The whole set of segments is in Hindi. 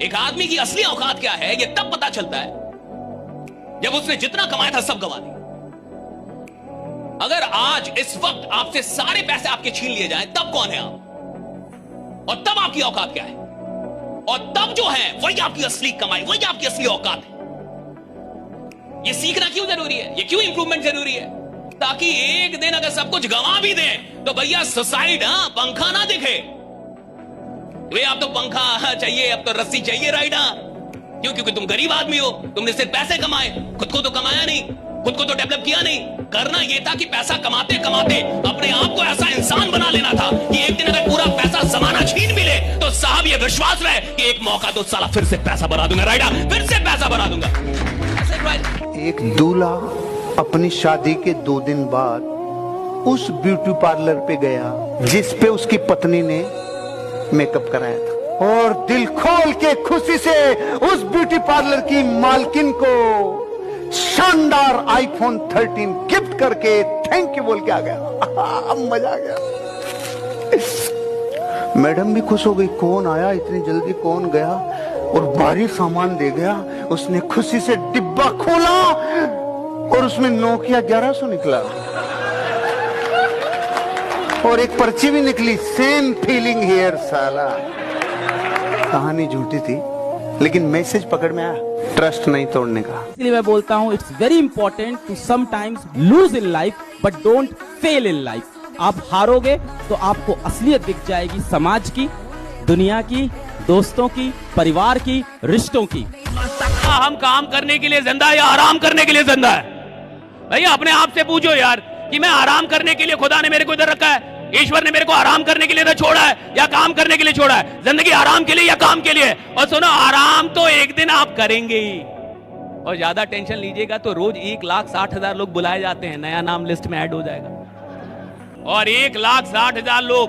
एक आदमी की असली औकात क्या है, यह तब पता चलता है जब उसने जितना कमाया था सब गंवा दिया। अगर आज इस वक्त आपसे सारे पैसे आपके छीन लिए जाएं, तब कौन है आप? और तब आपकी औकात क्या है? और तब जो है वही आपकी असली कमाई, वही आपकी असली औकात है। यह सीखना क्यों जरूरी है? यह क्यों इंप्रूवमेंट जरूरी है? ताकि एक दिन अगर सब कुछ गंवा भी दें तो भैया सुसाइड, पंखा ना दिखे। वे अब तो पंखा चाहिए, अब तो रस्सी चाहिए राइड। क्यों? क्योंकि तुम गरीब आदमी हो, तुमने सिर्फ पैसे कमाए, खुद को तो कमाया नहीं, खुद को तो डेवलप किया नहीं। करना यह था कि पैसा कमाते कमाते अपने आप को ऐसा इंसान बना लेना था कि एक दिन अगर पूरा पैसा जमाना छीन भी ले तो साहब ये विश्वास रहे कि एक मौका तो साला फिर से पैसा बना दूंगा राइडा, फिर से पैसा बना दूंगा। एक दूल्हा अपनी शादी के 2 दिन बाद उस ब्यूटी पार्लर पे गया जिस पे उसकी पत्नी ने मेकअप कराया था, और दिल खोल के खुशी से उस ब्यूटी पार्लर की मालकिन को शानदार आईफोन 13 गिफ्ट करके थैंक यू बोल के आ गया। अब मजा आ गया। मैडम भी खुश हो गई, कौन आया इतनी जल्दी, कौन गया, और भारी सामान दे गया। उसने खुशी से डिब्बा खोला और उसमें नोकिया 1100 निकला और एक पर्ची भी निकली, सेम फीलिंग हियर। साला कहानी झूठी थी लेकिन मैसेज पकड़ में आया, ट्रस्ट नहीं तोड़ने का। इसलिए मैं बोलता हूँ it's very important to sometimes lose in life but don't fail in life. आप हारोगे तो आपको असलियत दिख जाएगी, समाज की, दुनिया की, दोस्तों की, परिवार की, रिश्तों की। हम काम करने के लिए जिंदा है या आराम करने के लिए जिंदा है? भैया अपने आप से पूछो यार कि मैं आराम करने के लिए खुदा ने मेरे को इधर रखा है, ईश्वर ने मेरे को आराम करने के लिए इधर छोड़ा है या काम करने के लिए छोड़ा है? जिंदगी आराम के लिए या काम के लिए? और सुनो, आराम तो एक दिन आप करेंगे ही, और ज्यादा टेंशन लीजिएगा तो रोज 1,60,000 लोग बुलाए जाते हैं, नया नाम लिस्ट में ऐड हो जाएगा। और 1,60,000 लोग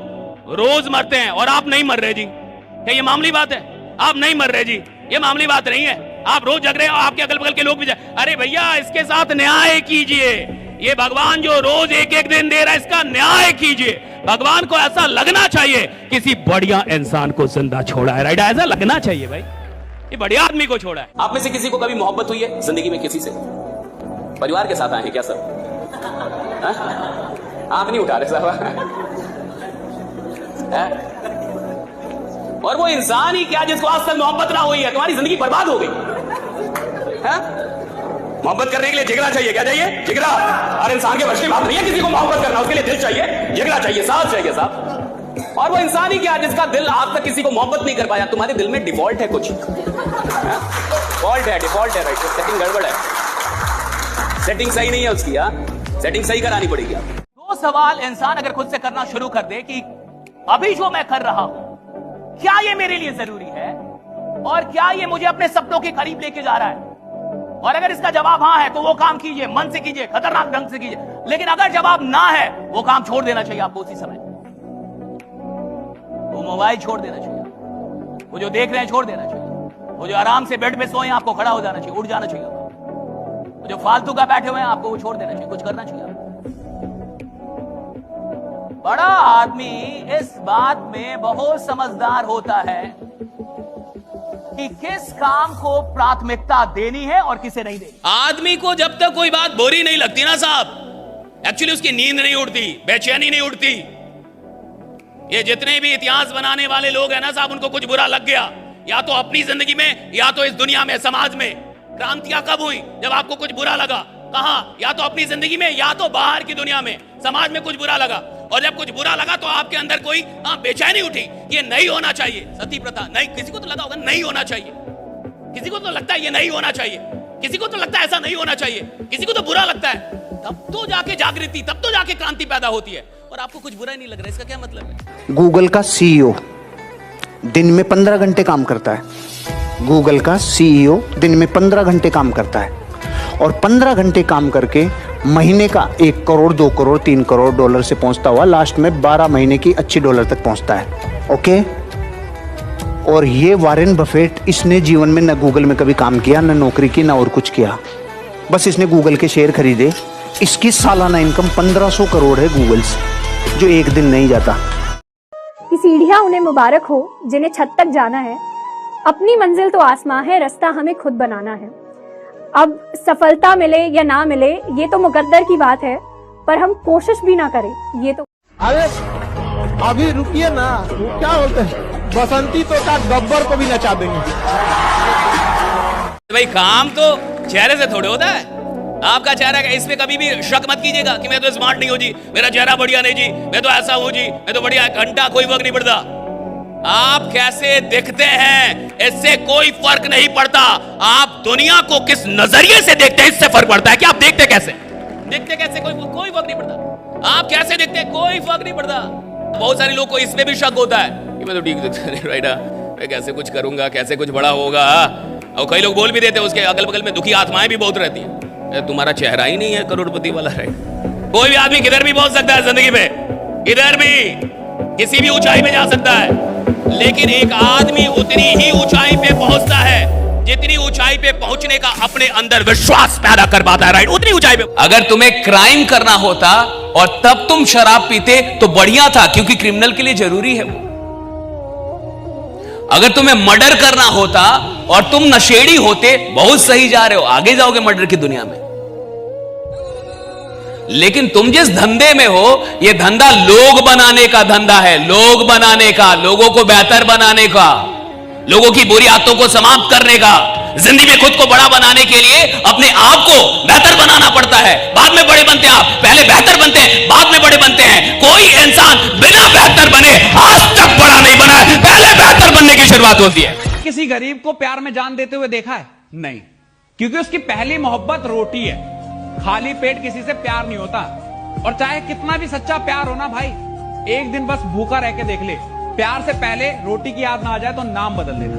रोज मरते हैं और आप नहीं मर रहे जी। क्या ये मामूली बात है? आप नहीं मर रहे जी, ये मामूली बात नहीं है। आप रोज जग रहे हो, आपके अगल बगल के लोग भी अरे भैया इसके साथ न्याय कीजिए। ये भगवान जो रोज एक एक दिन दे रहा है, इसका न्याय कीजिए। भगवान को ऐसा लगना चाहिए किसी बढ़िया इंसान को जिंदा छोड़ा है, राइट? ऐसा लगना चाहिए भाई, ये बढ़िया आदमी को छोड़ा है। आप में से किसी को कभी मोहब्बत हुई है जिंदगी में किसी से? परिवार के साथ आए हैं क्या सब? आंख नहीं उठा रहे साहब। और वो इंसान ही क्या जिसको आज तक मोहब्बत ना हुई है, तुम्हारी जिंदगी बर्बाद हो गई है। मोहब्बत करने के लिए जिगरा चाहिए। क्या चाहिए? जिगरा। और इंसान के वश की बात नहीं है किसी को मोहब्बत करना, उसके लिए दिल चाहिए, जिगरा चाहिए, साथ चाहिए साहब। और वो इंसान ही क्या जिसका दिल आज तक किसी को मोहब्बत नहीं कर पाया? तुम्हारे दिल में डिफॉल्ट है, कुछ डिफॉल्ट है राइट? सेटिंग गड़बड़ है, सेटिंग सही नहीं है उसकी। सेटिंग सही करानी पड़ेगी। दो सवाल इंसान अगर खुद से करना शुरू कर दे कि अभी जो मैं कर रहा हूं क्या ये मेरे लिए जरूरी है, और क्या ये मुझे अपने सपनों के करीब लेके जा रहा है? और अगर इसका जवाब हाँ है तो वो काम कीजिए, मन से कीजिए, खतरनाक ढंग से कीजिए। लेकिन अगर जवाब ना है, वो काम छोड़ देना चाहिए आपको उसी समय। वो मोबाइल छोड़ देना चाहिए, वो जो देख रहे हैं छोड़ देना चाहिए, वो जो आराम से बेड पे सोए हैं आपको खड़ा हो जाना चाहिए, उठ जाना चाहिए। वो जो फालतू का बैठे हुए हैं आपको वो छोड़ देना चाहिए, कुछ करना चाहिए। बड़ा आदमी इस बात में बहुत समझदार होता है कि किस काम को प्राथमिकता देनी है और किसे नहीं देनी। आदमी को जब तक कोई बात बोरी नहीं लगती ना साहब, एक्चुअली उसकी नींद नहीं उड़ती, बेचैनी नहीं उड़ती। ये जितने भी इतिहास बनाने वाले लोग हैं ना साहब, उनको कुछ बुरा लग गया, या तो अपनी जिंदगी में या तो इस दुनिया में, समाज में। क्रांतियां कब हुई? जब आपको कुछ बुरा लगा। कहां? या तो अपनी जिंदगी में या तो बाहर की दुनिया में, समाज में कुछ बुरा लगा। और जब कुछ बुरा लगा तो आपके अंदर कोई बेचैनी उठी, ये नहीं होना चाहिए। सती प्रथा नहीं, किसी को तो लगा होगा नहीं होना चाहिए, किसी को तो लगता है ये नहीं होना चाहिए, किसी को तो लगता है ऐसा नहीं होना चाहिए, किसी को तो बुरा लगता है। तब तो जाके जागृति, तब तो जाके क्रांति पैदा होती है। और आपको कुछ बुरा ही नहीं लग रहा, इसका क्या मतलब है? गूगल का सीईओ दिन में 15 घंटे काम करता है। गूगल का सीईओ दिन में 15 घंटे काम करता है, और 15 घंटे काम करके महीने का 1 करोड़, 2 करोड़, 3 करोड़ डॉलर से पहुंचता हुआ लास्ट में 12 महीने की अच्छी डॉलर तक पहुंचता है। ओके? और ये वॉरेन बफेट, इसने जीवन में न गूगल में कभी काम किया, न नौकरी की, न और कुछ किया। बस इसने गूगल के शेयर खरीदे। इसकी सालाना इनकम 1500 करोड़ है गूगल से, जो एक दिन नहीं जाता। कि सीढ़ियां उन्हें मुबारक हो जिन्हें छत तक जाना है, अपनी मंजिल तो आसमां है, रास्ता हमें खुद बनाना है। अब सफलता मिले या ना मिले ये तो मुकद्दर की बात है, पर हम कोशिश भी ना करें ये तो। अरे अभी रुकिए ना, वो क्या बोलते हैं, बसंती तो का गब्बर को भी नचा देंगे। भाई काम तो चेहरे से थोड़े होता है। आपका चेहरा है, इसमें कभी भी शक मत कीजिएगा कि मैं तो स्मार्ट नहीं हूं जी, मेरा चेहरा बढ़िया नहीं जी, मैं तो ऐसा हूं जी, मैं तो बढ़िया, घंटा कोई फर्क नहीं पड़ता। आप कैसे दिखते हैं इससे कोई फर्क नहीं पड़ता। आप दुनिया को किस नजरिए से देखते हैं इससे फर्क पड़ता है कि आप देखते कैसे कोई फर्क नहीं पड़ता। आप कैसे दिखते हैं कोई फर्क नहीं पड़ता। बहुत सारे लोग को इसमें भी शक होता है कि मैं तो ठीक दिखता, मैं कैसे कुछ करूंगा, कैसे कुछ बड़ा होगा। और कई लोग बोल भी देते हैं, उसके अगल बगल में दुखी आत्माएं भी बहुत रहती है, तुम्हारा चेहरा ही नहीं है करोड़पति वाला है। कोई भी आदमी किधर भी पहुंच सकता है जिंदगी में, किधर भी किसी भी ऊंचाई में जा सकता है, लेकिन एक आदमी उतनी ही ऊंचाई पे पहुंचता है जितनी ऊंचाई पे पहुंचने का अपने अंदर विश्वास पैदा कर पाता है। राइट, उतनी ऊंचाई पे। अगर तुम्हें क्राइम करना होता और तब तुम शराब पीते तो बढ़िया था, क्योंकि क्रिमिनल के लिए जरूरी है वो। अगर तुम्हें मर्डर करना होता और तुम नशेड़ी होते, बहुत सही जा रहे हो, आगे जाओगे मर्डर की दुनिया में। लेकिन तुम जिस धंधे में हो, यह धंधा लोग बनाने का धंधा है, लोग बनाने का, लोगों को बेहतर बनाने का, लोगों की बुरी आदतों को समाप्त करने का। जिंदगी में खुद को बड़ा बनाने के लिए अपने आप को बेहतर बनाना पड़ता है। बाद में बड़े बनते हैं आप, पहले बेहतर बनते हैं, बाद में बड़े बनते हैं। कोई इंसान बिना बेहतर बने आज तक बड़ा नहीं बना है, पहले बेहतर बनने की शुरुआत होती है। किसी गरीब को प्यार में जान देते हुए देखा है? नहीं, क्योंकि उसकी पहली मोहब्बत रोटी है। खाली पेट किसी से प्यार नहीं होता। और चाहे कितना भी सच्चा प्यार हो ना भाई, एक दिन बस भूखा रह के देख ले, प्यार से पहले रोटी की याद ना आ जाए तो नाम बदल देना।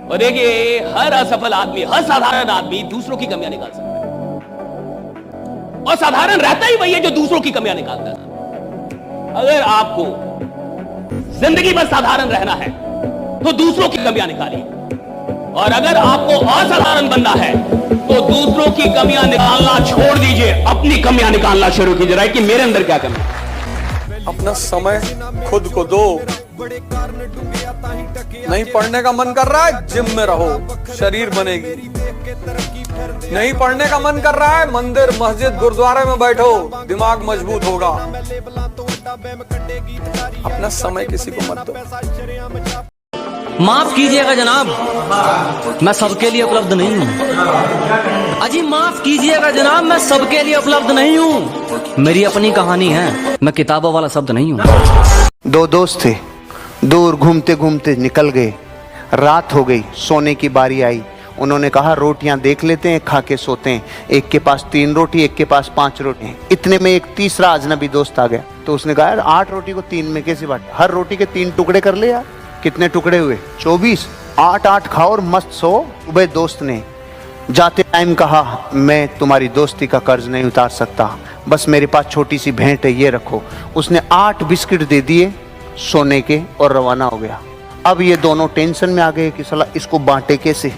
और देखिए, हर असफल आदमी, हर साधारण आदमी दूसरों की कमियां निकाल सकता है, और साधारण रहता ही वही है जो दूसरों की कमियां निकालता है। अगर आपको जिंदगी में साधारण रहना है तो दूसरों की कमियां निकालिए, और अगर आपको असाधारण बनना है तो दूसरों की कमियां निकालना छोड़ दीजिए, अपनी कमियां निकालना शुरू कीजिए। राइट, कि मेरे अंदर क्या कमी है। अपना समय खुद को दो। नहीं पढ़ने का मन कर रहा है, जिम में रहो, शरीर बनेगी। नहीं पढ़ने का मन कर रहा है, मंदिर मस्जिद गुरुद्वारे में बैठो, दिमाग मजबूत होगा। अपना समय किसी को मत दो। माफ कीजिएगा जनाब, मैं सबके लिए उपलब्ध नहीं हूँ। अजी माफ कीजिएगा जनाब, मैं सबके लिए उपलब्ध नहीं हूँ। मेरी अपनी कहानी है, मैं किताबों वाला शब्द नहीं हूँ। दो दोस्त थे, दूर घूमते घूमते निकल गए। रात हो गई, सोने की बारी आई। उन्होंने कहा रोटियां देख लेते हैं, खा के सोते हैं। एक के पास 3 रोटी, एक के पास 5 रोटी। इतने में एक तीसरा अजनबी दोस्त आ गया, तो उसने कहा यार 8 रोटी को 3 में कैसे बांट, हर रोटी के 3 टुकड़े कर ले यार। कितने टुकड़े हुए? 24। 8-8 खाओ और मस्त सो। सुबह दोस्त ने जाते टाइम कहा मैं तुम्हारी दोस्ती का कर्ज नहीं उतार सकता, बस मेरे पास छोटी सी भेंट है, ये रखो। उसने 8 बिस्किट दे दिए सोने के और रवाना हो गया। अब ये दोनों टेंशन में आ गए कि साला इसको बांटे कैसे।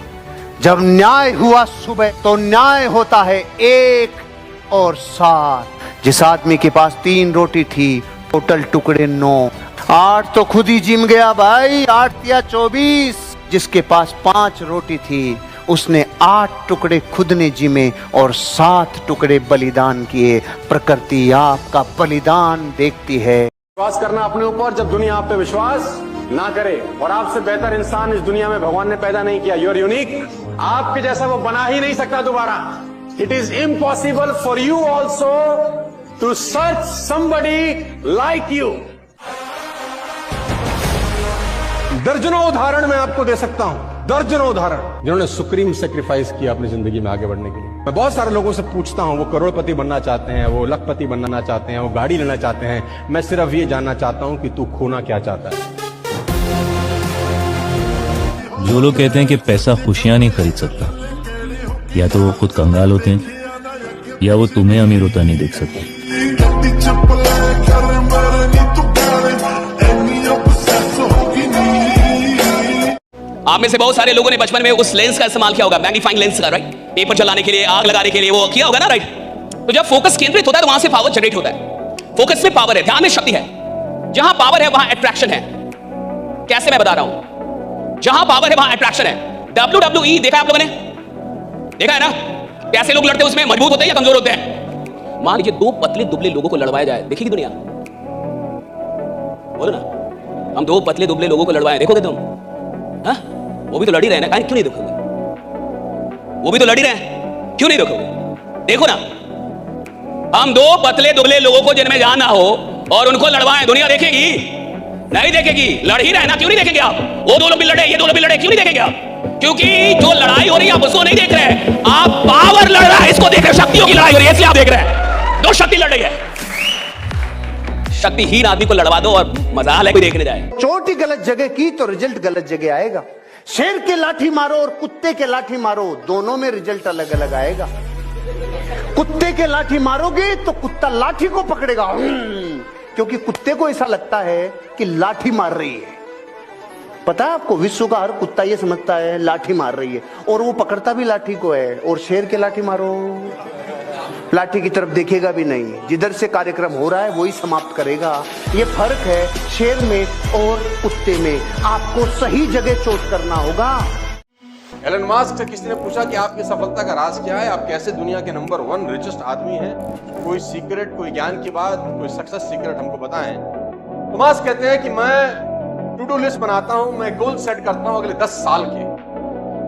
जब न्याय हुआ सुबह तो न्याय होता है 1 और 7। जिस आदमी के पास 3 रोटी थी, टोटल टुकड़े 9। 8 तो खुद ही जिम गया भाई, 8 या 24। जिसके पास 5 रोटी थी, उसने 8 टुकड़े खुद ने जिमे और 7 टुकड़े बलिदान किए। प्रकृति आपका बलिदान देखती है। विश्वास करना अपने ऊपर जब दुनिया आप पे विश्वास ना करे। और आपसे बेहतर इंसान इस दुनिया में भगवान ने पैदा नहीं किया। You are unique. आपके जैसा वो बना ही नहीं सकता दोबारा। It is impossible for you also to search somebody like you. दर्जनों उदाहरण मैं आपको दे सकता हूं, दर्जनों उदाहरण जिन्होंने सुप्रीम सेक्रीफाइस किया अपनी जिंदगी में आगे बढ़ने के लिए। मैं बहुत सारे लोगों से पूछता हूं, वो करोड़पति बनना चाहते हैं, वो लखपति बनना चाहते हैं, वो गाड़ी लेना चाहते हैं। मैं सिर्फ ये जानना चाहता हूं कि तू खोना क्या चाहता है। जो लोग कहते हैं कि पैसा खुशियां नहीं खरीद सकता, या तो वो खुद कंगाल होते हैं या वो तुम्हें अमीर होता नहीं देख सकते। आप में से बहुत सारे लोगों ने बचपन में उस लेंस का इस्तेमाल किया होगा, मैग्नीफाइंग लेंस का, राइट? पेपर चलाने के लिए, आग लगाने के लिए वो किया होगा ना, राइट? तो जब फोकस केंद्रित होता है तो वहां से पावर जनरेट होता है। फोकस में पावर है, ध्यान में शक्ति है। जहां पावर है वहां अट्रैक्शन है। कैसे मैं बता रहा हूं? जहां पावर है वहां अट्रैक्शन है। WWE देखा है आप लोगों ने? देखा है ना कैसे लोग लड़ते हैं, उसमें मजबूत होते हैं या कमजोर होते हैं? मान लीजिए 2 पतले दुबले लोगों को लड़वाया जाए, देखेगी दुनिया? बोलो ना, हम 2 पतले दुबले लोगों को लड़वाएं, देखोगे तुम? हाँ, वो भी तो लड़ ही रहे ना, क्यों नहीं देखोगे? वो भी तो लड़ ही रहे हैं, क्यों नहीं देखोगे? देखो ना, हम 2 पतले दुबले लोगों को जिनमें जान ना हो और उनको लड़वाएं, दुनिया देखेगी? नहीं देखेगी। लड़ ही रहे ना, क्यों नहीं देखेंगे आप? वो 2 लोग भी लड़े, ये 2 लोग भी लड़े, क्यों नहीं देखेंगे आप? क्योंकि जो लड़ाई हो रही है आप उसको नहीं देख रहे, आप पावर लड़ रहा है इसको देख रहे, शक्तियों की लड़ाई हो रही है इसलिए आप देख रहे हैं। 2 शक्ति लड़ रही है, शक्तिहीन आदमी को लड़वा दो और मजाल है कोई देखने जाए। चोट ही गलत जगह की तो रिजल्ट गलत जगह आएगा। शेर के लाठी मारो और कुत्ते के लाठी मारो, दोनों में रिजल्ट अलग अलग आएगा। कुत्ते के लाठी मारोगे तो कुत्ता लाठी को पकड़ेगा, क्योंकि कुत्ते को ऐसा लगता है कि लाठी मार रही है। पता है आपको, विश्व का हर कुत्ता ये समझता है लाठी मार रही है, और वो पकड़ता भी लाठी को है। और शेर के लाठी मारो, लाठी की तरफ देखेगा भी नहीं, जिधर से कार्यक्रम हो रहा है वही समाप्त करेगा। ये फर्क है शेर में और कुत्ते में। आपको सही जगह चोट करना होगा। एलन मस्क से किसी ने पूछा कि आपकी सफलता का राज क्या है, आप कैसे दुनिया के नंबर 1 रिचेस्ट आदमी हैं, कोई सीक्रेट, कोई ज्ञान की बात, कोई सक्सेस सीक्रेट हमको बताएं। तो मस्क कहते हैं कि मैं टू डू लिस्ट बनाता हूं, मैं गोल सेट करता हूं अगले 10 साल के,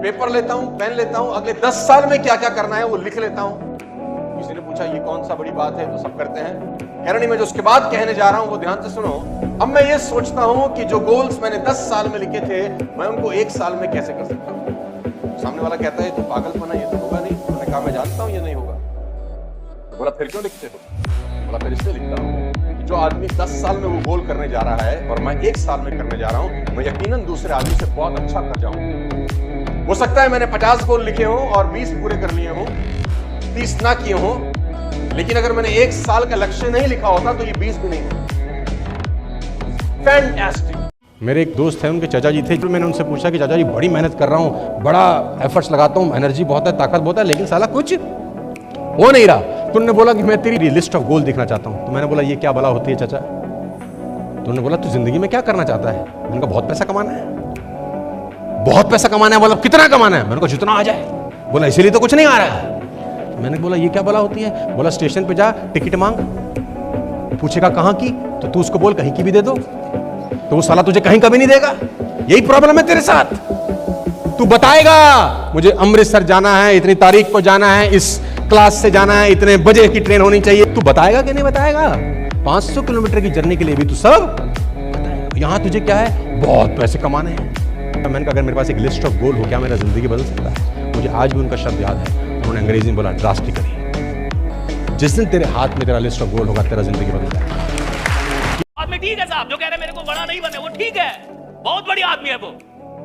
पेपर लेता हूं, पेन लेता हूं, अगले 10 साल में क्या क्या करना है वो लिख लेता हूं। किसी ने पूछा ये कौन सा बड़ी बात है, तो सब करते हैं। हैरानी में जो उसके बाद कहने जा रहा हूं वो ध्यान से सुनो। अब मैं ये सोचता हूं कि जो गोल्स मैंने 10 साल में लिखे थे मैं उनको 1 साल में कैसे कर सकता हूं। सामने वाला कहता है तो पागलपन है, ये तो होगा नहीं। मैंने कहा मैं जानता हूं ये नहीं होगा। तो बोला फिर क्यों लिखते हो? बोला फिर इसलिए लिखता हूं कि जो आदमी 10 साल में वो गोल करने जा रहा है और मैं 1 साल में करने जा रहा हूं, मैं यकीनन दूसरे आदमी से बहुत अच्छा कर जाऊं। हो सकता है मैंने 50 गोल लिखे हों और 20 पूरे कर लिए हों, 30 ना किए हों, लेकिन अगर मैंने 1 साल का लक्ष्य नहीं लिखा होता तो ये 20 भी नहीं होता। फैंटास्टिक। मेरे एक दोस्त है, उनके चाचा जी थे, मैंने उनसे पूछा कि चाचा जी बड़ी मेहनत कर रहा हूँ, बड़ा एफर्ट्स लगाता हूँ, एनर्जी बहुत है, ताकत बहुत है, लेकिन साला कुछ हो नहीं रहा। तो उन्होंने बोला कि मैं तेरी लिस्ट ऑफ गोल देखना चाहता हूँ। तो मैंने बोला ये क्या बला होती है चाचा? तो उन्होंने बोला तू जिंदगी में क्या करना चाहता है? मैंने कहा बहुत पैसा कमाना है। बहुत पैसा कमाना है? बोला कितना कमाना है? मैंने कहा जितना आ जाए। बोला इसीलिए तो कुछ नहीं आ रहा है। मैंने बोला ये क्या बला होती है? बोला स्टेशन पे जा, टिकट मांग, पूछेगा कहाँ की, तो तू उसको बोल कहीं की भी दे दो, तो वो साला तुझे कहीं का भी नहीं देगा। यही प्रॉब्लम है तेरे साथ। तू बताएगा मुझे अमृतसर जाना है, इतनी तारीख को जाना है, इस क्लास से जाना है, इतने बजे की ट्रेन होनी चाहिए, तू बताएगा कि नहीं बताएगा? 500 किलोमीटर की जर्नी के लिए भी तू सब, यहां तुझे क्या है? बहुत पैसे कमाने हैं। मैंने कहा अगर मेरे पास एक लिस्ट ऑफ गोल हो, क्या मेरा जिंदगी बदल सकता है? मुझे आज भी उनका शब्द याद है, उन्होंने अंग्रेजी में बोला ड्रास्टिकली। जिस दिन तेरे हाथ में तेरा लिस्ट ऑफ गोल होगा, तेरा जिंदगी बदल जाएगा। आदमी ठीक है साहब, जो कह रहे मेरे को बड़ा नहीं बनना, वो ठीक है, बहुत बड़ी आदमी है वो।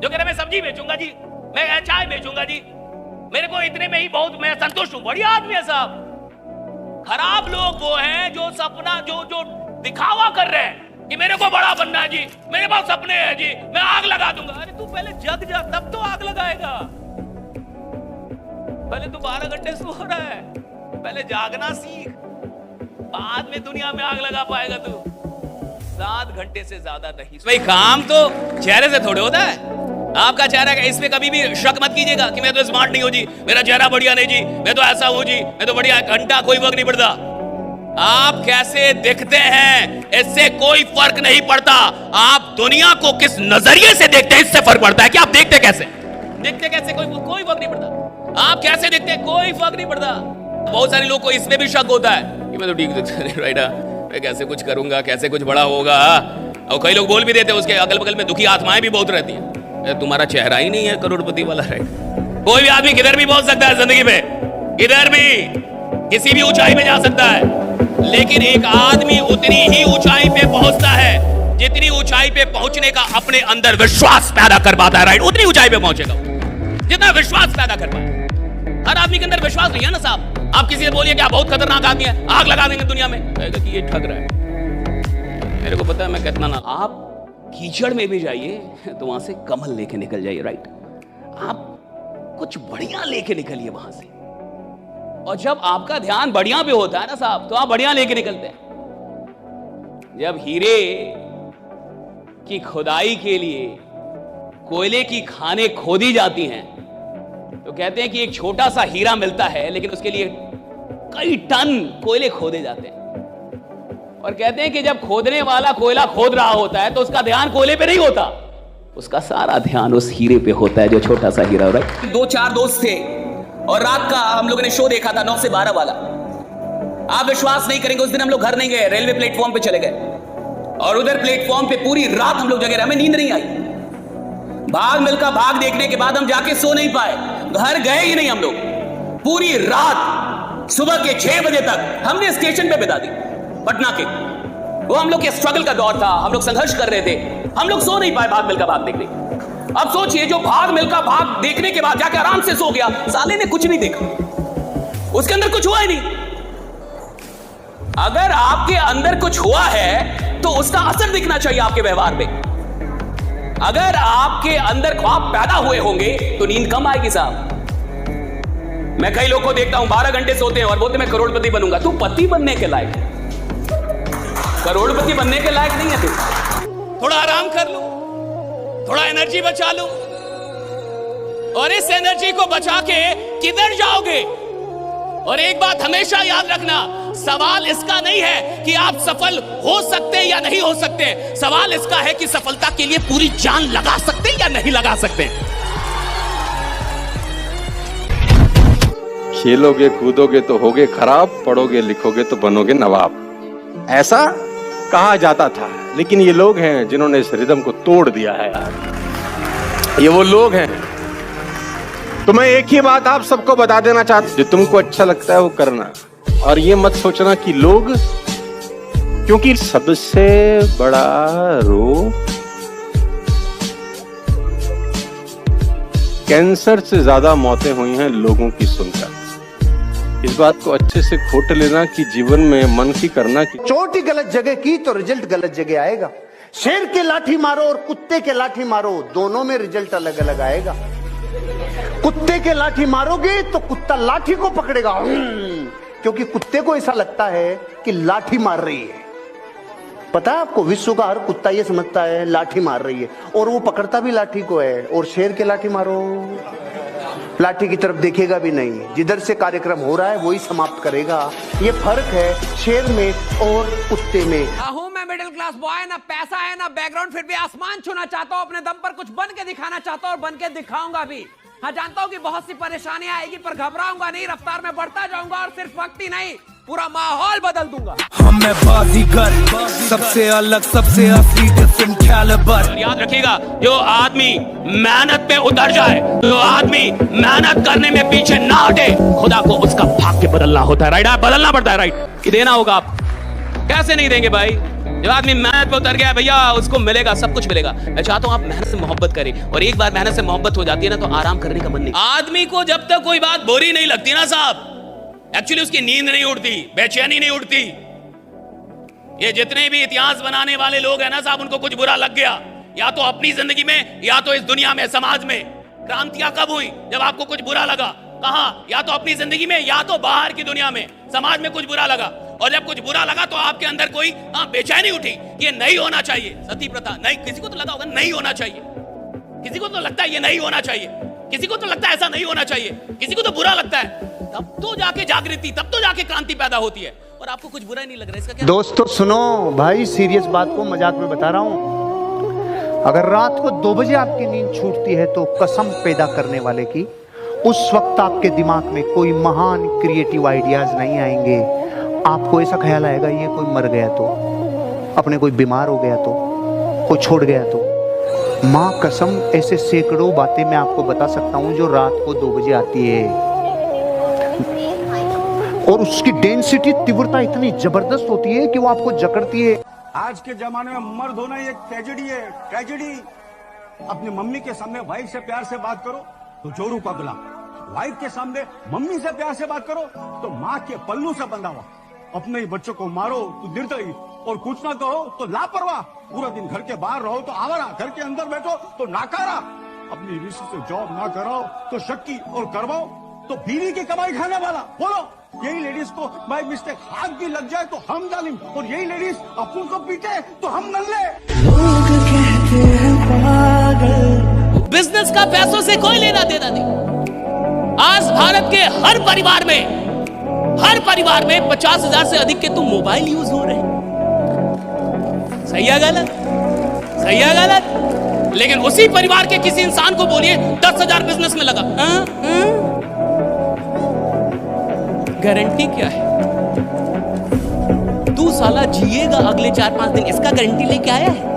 जो कह रहे मैं सब्जी बेचूंगा जी, मैं चाय बेचूंगा जी, मेरे को इतने में ही बहुत, मैं संतुष्ट हूं, बढ़िया आदमी है साहब। खराब लोग वो हैं जो सपना, जो दिखावा कर रहे हैं कि मेरे को बड़ा बनना है जी, मेरे पास सपने हैं जी, मैं आग लगा दूंगा। अरे तू पहले जग जा, तब तो आग लगाएगा। पहले तू 12 घंटे सो रहा है, पहले जागना सीख, बाद में दुनिया में आग लगा पाएगा तू। 7 घंटे से ज्यादा नहीं। भाई काम तो चेहरे से थोड़े होता है। आपका चेहरा, इसमें कभी भी शक मत कीजिएगा कि मैं तो स्मार्ट नहीं हूं जी, मेरा चेहरा बढ़िया नहीं जी, मैं तो ऐसा हूं जी, मैं तो बढ़िया, घंटा कोई फर्क नहीं पड़ता। आप कैसे दिखते हैं इससे कोई फर्क नहीं पड़ता। आप दुनिया को किस नजरिए से देखते हैं इससे फर्क पड़ता है कि आप देखते कैसे कोई फर्क नहीं पड़ता। आप कैसे दिखते हैं कोई फर्क नहीं पड़ता। बहुत सारे लोग को इसमें भी शक होता है कि मैं तो ठीक राइट, मैं कैसे कुछ करूंगा, कैसे कुछ बड़ा होगा। और कई लोग बोल भी देते हैं, उसके अगल बगल में दुखी आत्माएं भी बहुत रहती हैं, तुम्हारा चेहरा ही नहीं है करोड़पति वाला, राइट। कोई भी आदमी किधर भी पहुंच सकता है जिंदगी में, इधर भी किसी भी ऊंचाई में जा सकता है, लेकिन एक आदमी उतनी ही ऊंचाई पे पहुंचता है जितनी ऊंचाई पे पहुंचने का अपने अंदर विश्वास पैदा कर पाता है, राइट। उतनी ऊंचाई पे पहुंचेगा जितना विश्वास पैदा कर पाए। हर आदमी के अंदर विश्वास नहीं है ना साहब। आप किसी से बोलिए कि आप बहुत खतरनाक आदमी है, आग लगा देंगे दुनिया में, कहेगा कि ये ठग रहा है, मेरे को पता है मैं कितना ना। आप कीचड़ में भी जाइए तो वहां से कमल लेके निकल जाइए, राइट। आप कुछ बढ़िया लेके निकलिए वहां से, और जब आपका ध्यान बढ़िया पे होता है ना साहब, तो आप बढ़िया लेके निकलते हैं। जब हीरे की खुदाई के लिए कोयले की खानें खोदी जाती हैं तो कहते हैं कि एक छोटा सा हीरा मिलता है, लेकिन उसके लिए कई टन कोयले खोदे जाते हैं। और कहते हैं कि जब खोदने वाला कोयला खोद रहा होता है तो उसका ध्यान कोयले पे नहीं होता, उसका सारा ध्यान उस हीरे पे होता है जो छोटा सा हीरा हो रहा है। 2-4 दोस्त थे और रात का हम लोगों ने शो देखा था 9 से 12 वाला। आप विश्वास नहीं करेंगे, उस दिन हम लोग घर नहीं गए, रेलवे प्लेटफॉर्म पे चले गए और उधर प्लेटफॉर्म पे पूरी रात हम लोग जगे रहे, हमें नींद नहीं आई। भाग मिल्खा भाग देखने के बाद हम जाके सो नहीं पाए, घर गए ही नहीं हम लोग। पूरी रात सुबह के 6 बजे तक हमने स्टेशन पे बिता दी पटना के। वो हम लोग के स्ट्रगल का दौर था, हम लोग संघर्ष कर रहे थे, हम लोग सो नहीं पाए भाग मिल्खा भाग देखने। अब सोचिए, जो भाग मिल्खा भाग देखने के बाद जाके आराम से सो गया, साले ने कुछ नहीं देखा, उसके अंदर कुछ हुआ ही नहीं। अगर आपके अंदर कुछ हुआ है तो उसका असर दिखना चाहिए आपके व्यवहार पे। अगर आपके अंदर ख्वाब पैदा हुए होंगे तो नींद कम आएगी साहब। मैं कई लोगों को देखता हूं 12 घंटे सोते हैं और बोलते मैं करोड़पति बनूंगा। तू पति बनने के लायक, करोड़पति बनने के लायक नहीं है तू। थोड़ा आराम कर लो, थोड़ा एनर्जी बचा लो, और इस एनर्जी को बचा के किधर जाओगे? और एक बात हमेशा याद रखना, सवाल इसका नहीं है कि आप सफल हो सकते हैं या नहीं हो सकते, सवाल इसका है कि सफलता के लिए पूरी जान लगा सकते हैं या नहीं लगा सकते। खेलोगे कूदोगे तो होगे खराब, पढ़ोगे लिखोगे तो बनोगे नवाब, ऐसा कहा जाता था। लेकिन ये लोग हैं जिन्होंने इस रिदम को तोड़ दिया है यार। ये वो लोग हैं। तो मैं एक ही बात आप सबको बता देना चाहता हूं, जो तुमको अच्छा लगता है वो करना, और ये मत सोचना कि लोग, क्योंकि सबसे बड़ा रोग कैंसर से ज्यादा मौतें हुई हैं लोगों की सुनकर। इस बात को अच्छे से खोट लेना कि जीवन में मन की करना कि चोट ही गलत जगह की तो रिजल्ट गलत जगह आएगा। शेर के लाठी मारो और कुत्ते के लाठी मारो, दोनों में रिजल्ट अलग अलग आएगा। कुत्ते के लाठी मारोगे तो कुत्ता लाठी को पकड़ेगा, क्योंकि कुत्ते को ऐसा लगता है कि लाठी मार रही है। पता है आपको, विश्व का हर कुत्ता ये समझता है लाठी मार रही है, और वो पकड़ता भी लाठी को है। और शेर के लाठी मारो, लाठी की तरफ देखेगा भी नहीं, जिधर से कार्यक्रम हो रहा है वही समाप्त करेगा। ये फर्क है शेर में और कुत्ते में। हूं मैं मिडिल क्लास बॉय, ना पैसा है ना बैकग्राउंड, फिर भी आसमान छूना चाहता हूं, अपने दम पर कुछ बन के दिखाना चाहता हूं और बन के दिखाऊंगा भी। हाँ, जानता हूं कि बहुत सी परेशानियां आएगी, पर घबराऊंगा नहीं, रफ्तार में बढ़ता जाऊंगा और सिर्फ वक्त ही नहीं, पूरा माहौल बदल दूंगा। हम मैं बाजीगर, सबसे अलग, सबसे असली, डिफरेंट कैलिबर। याद रखिएगा, जो आदमी मेहनत पे उतर जाए, जो आदमी मेहनत करने में पीछे ना हटे, खुदा को उसका भाग्य बदलना होता है। राइट, बदलना पड़ता है। राइट, कि देना होगा आप, कैसे नहीं देंगे भाई? जो आदमी मेहनत पे उतर गया भैया, उसको मिलेगा, सब कुछ मिलेगा। मैं चाहता हूं आप मेहनत से मोहब्बत करें, और एक बार मेहनत से मोहब्बत हो जाती है ना तो आराम करने का मन नहीं। आदमी को जब तक कोई बात बुरी नहीं लगती ना साहब, एक्चुअली उसकी नींद नहीं उड़ती, बेचैनी नहीं उड़ती। ये जितने भी इतिहास बनाने वाले लोग हैं ना साहब, उनको कुछ बुरा लग गया, या तो अपनी जिंदगी में या तो इस दुनिया में, समाज में। क्रांतियां कब हुई? जब आपको कुछ बुरा लगा। कहां? या तो अपनी जिंदगी में या तो बाहर की दुनिया में, समाज में कुछ बुरा लगा। और जब कुछ बुरा लगा तो आपके अंदर कोई बेचैनी उठी, ये नहीं होना चाहिए। सती प्रथा नहीं, किसी को तो लगा होगा नहीं होना चाहिए, किसी को तो लगता है ये नहीं होना चाहिए, किसी को तो लगता है ऐसा नहीं होना चाहिए, किसी को तो बुरा लगता है। तब तो जाके जागृति, तब तो जाके क्रांति पैदा होती है, और आपको कुछ बुरा नहीं लग रहा है। इसका क्या? दोस्तों सुनो भाई, सीरियस बात को मजाक में बता रहा हूं। अगर रात को 2 बजे आपकी नींद छूटती है तो कसम पैदा करने वाले की, उस वक्त आपके दिमाग में कोई महान क्रिएटिव आइडियाज नहीं आएंगे। आपको ऐसा ख्याल आएगा ये कोई मर गया तो, अपने कोई बीमार हो गया तो, कोई छोड़ गया तो। माँ कसम, ऐसे सैकड़ों बातें मैं आपको बता सकता हूं जो रात को 2 बजे आती है, और उसकी डेंसिटी, तीव्रता इतनी जबरदस्त होती है कि वो आपको जकड़ती है। आज के जमाने में मर्द होना एक ट्रेजेडी है, ट्रेजेडी। अपनी मम्मी के सामने वाइफ से प्यार से बात करो तो जोरू पगला, वाइफ के सामने मम्मी से प्यार से बात करो तो माँ के पल्लू से बंधा हुआ। अपने ही बच्चों को मारो तो निर्दयी, और कुछ ना कहो तो लापरवाह। पूरा दिन घर के बाहर रहो तो आवारा, घर के अंदर बैठो तो नाकारा। अपनी रिश्ते से जॉब ना कराओ तो शक्की, और करवाओ तो बीवी की कमाई खाने वाला। बोलो, यही लेडीज को बाय मिस्टेक हाथ भी लग जाए तो हम जालिम, और यही लेडीज अपन को पीटे तो हम नल्ले। लोग कहते हैं पागल, बिजनेस का पैसों से कोई लेना देना नहीं। आज भारत के हर परिवार में 50,000 से अधिक के तो मोबाइल यूज हो रहे हैं। सही है गलत? सही है गलत? लेकिन उसी परिवार के किसी इंसान को बोलिए 10,000 बिजनेस में लगा, गारंटी क्या है? तू साला जिएगा अगले 4-5 दिन, इसका गारंटी लेके आया है?